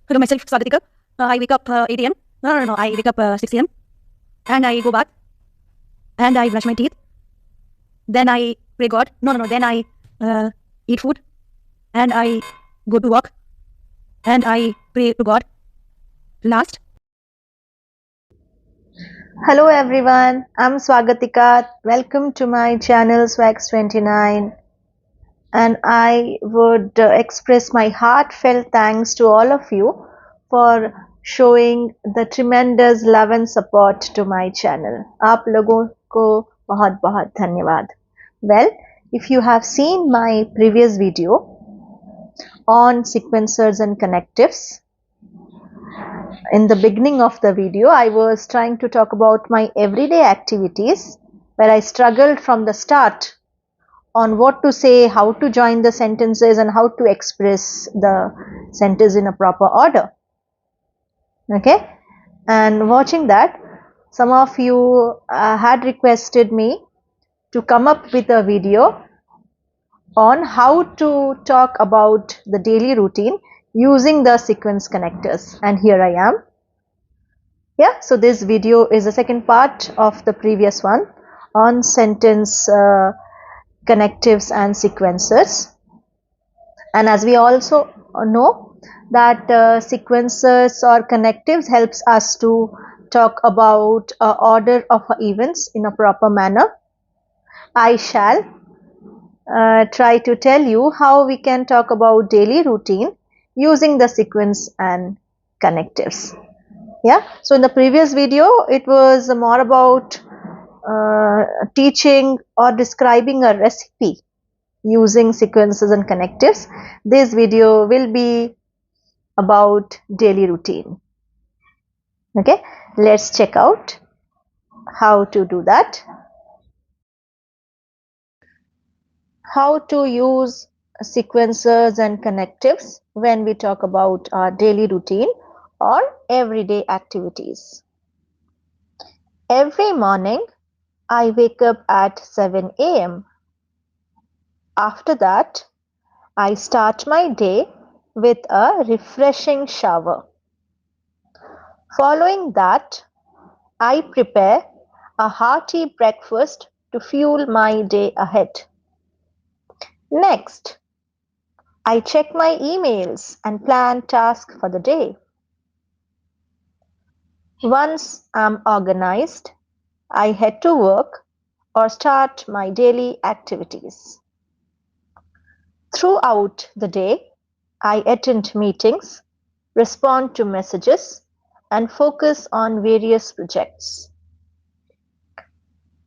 Hello, myself Swagatika. I wake up 8 a.m. No. I wake up 6 a.m. and I go bath and I brush my teeth. Then I pray God. No. Then I eat food and I go to work and I pray to God. Last. Hello everyone, I'm Swagatika. Welcome to my channel Swags29, and I would express my heartfelt thanks to all of you for showing the tremendous love and support to my channel. आप लोगों को बहुत बहुत धन्यवाद. Well, if you have seen my previous video on sequencers and connectives, in the beginning of the video, I was trying to talk about my everyday activities where I struggled from the start on what to say, how to join the sentences, and how to express the sentence in a proper order. Okay, and watching that, some of you had requested me to come up with a video on how to talk about the daily routine using the sequence connectors, and here I am. Yeah, so this video is the second part of the previous one on sentence connectives and sequencers. And as we also know that sequencers or connectives helps us to talk about order of events in a proper manner. I shall try to tell you how we can talk about daily routine using the sequence and connectives. Yeah, so in the previous video it was more about teaching or describing a recipe using sequences and connectives. This video will be about daily routine. Okay, let's check out how to do that. How to use sequencers and connectives when we talk about our daily routine or everyday activities. Every morning I wake up at 7 a.m. After that, I start my day with a refreshing shower. Following that, I prepare a hearty breakfast to fuel my day ahead. Next, I check my emails and plan tasks for the day. Once I'm organized, I head to work or start my daily activities. Throughout the day, I attend meetings, respond to messages, and focus on various projects.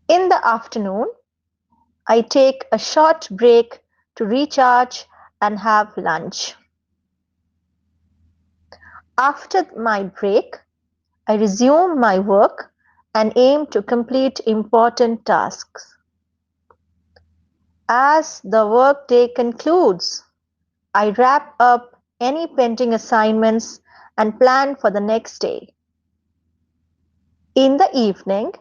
In the afternoon, I take a short break to recharge and have lunch. After my break, I resume my work and aim to complete important tasks. As the workday concludes, I wrap up any pending assignments and plan for the next day. In the evening,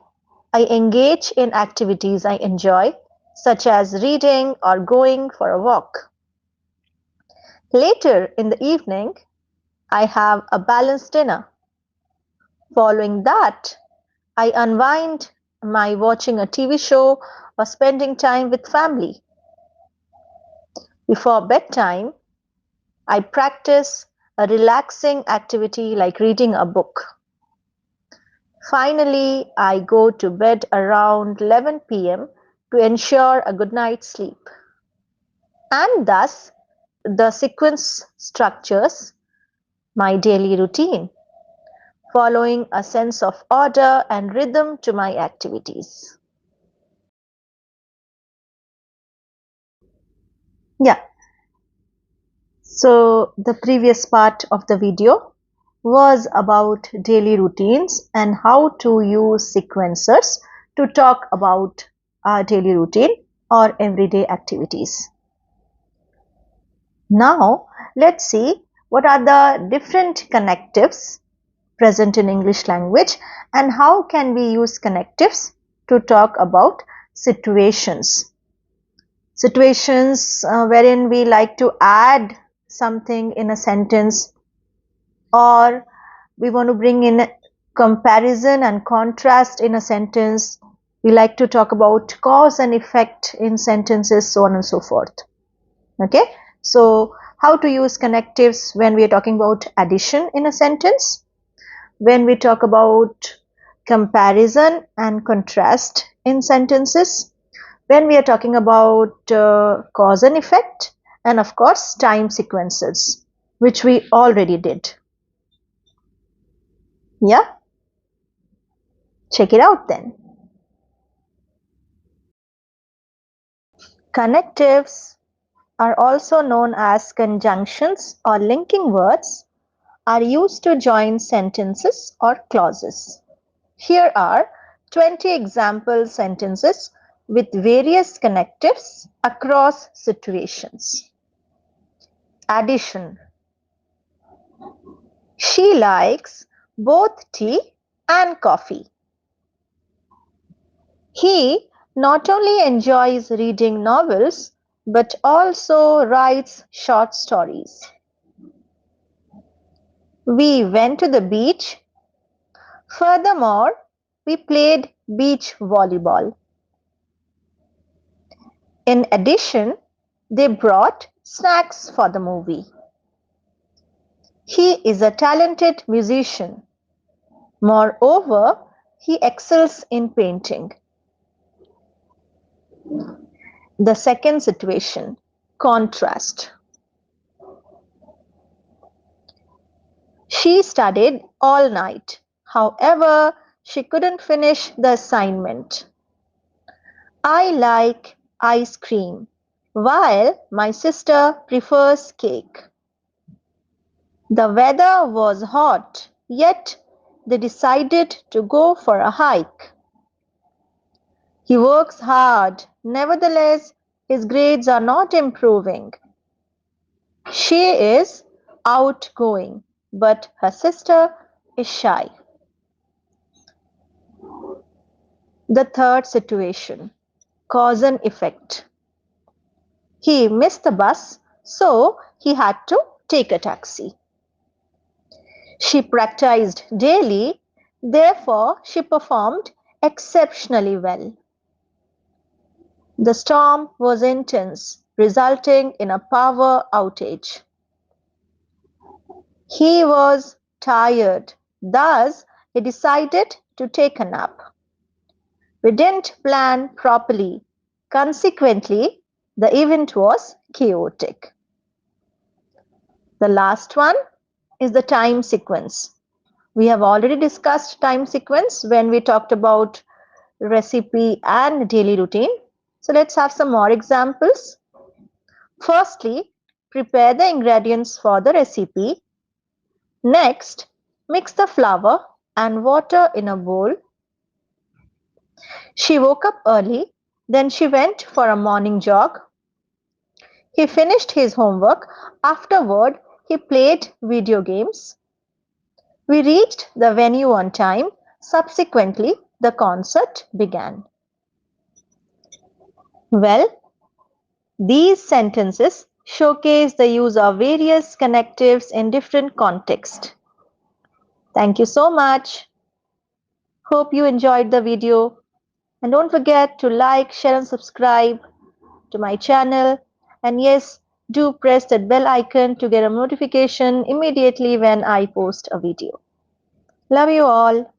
I engage in activities I enjoy, such as reading or going for a walk. Later in the evening, I have a balanced dinner. Following that, I unwind by watching a TV show or spending time with family. Before bedtime, I practice a relaxing activity like reading a book. Finally, I go to bed around 11 p.m. to ensure a good night's sleep. And thus, the sequence structures my daily routine, following a sense of order and rhythm to my activities. Yeah. So the previous part of the video was about daily routines and how to use sequencers to talk about our daily routine or everyday activities. Now let's see what are the different connectives present in English language and how can we use connectives to talk about situations. Situations wherein we like to add something in a sentence, or we want to bring in comparison and contrast in a sentence. We like to talk about cause and effect in sentences, so on and so forth. Okay, so how to use connectives when we are talking about addition in a sentence, when we talk about comparison and contrast in sentences, when we are talking about cause and effect, and of course time sequences, which we already did. Yeah, check it out then. Connectives are also known as conjunctions or linking words, are used to join sentences or clauses. Here are 20 example sentences with various connectives across situations. Addition. She likes both tea and coffee. He not only enjoys reading novels but also writes short stories. We went to the beach. Furthermore, we played beach volleyball. In addition, they brought snacks for the movie. He is a talented musician. Moreover, he excels in painting. The second situation, contrast. She studied all night. However, she couldn't finish the assignment. I like ice cream, while my sister prefers cake. The weather was hot, yet they decided to go for a hike. He works hard, nevertheless, his grades are not improving. She is outgoing, but her sister is shy. The third situation, cause and effect. He missed the bus, so he had to take a taxi. She practiced daily, therefore she performed exceptionally well. The storm was intense, resulting in a power outage. He was tired, thus he decided to take a nap. We didn't plan properly, consequently the event was chaotic. The last one is the time sequence. We have already discussed time sequence when we talked about recipe and daily routine. So let's have some more examples. Firstly, prepare the ingredients for the recipe. Next, mix the flour and water in a bowl. She woke up early, then she went for a morning jog. He finished his homework. Afterward, he played video games. We reached the venue on time. Subsequently, the concert began. Well, these sentences showcase the use of various connectives in different contexts. Thank you so much. Hope you enjoyed the video. And don't forget to like, share and subscribe to my channel. And yes, do press that bell icon to get a notification immediately when I post a video. Love you all.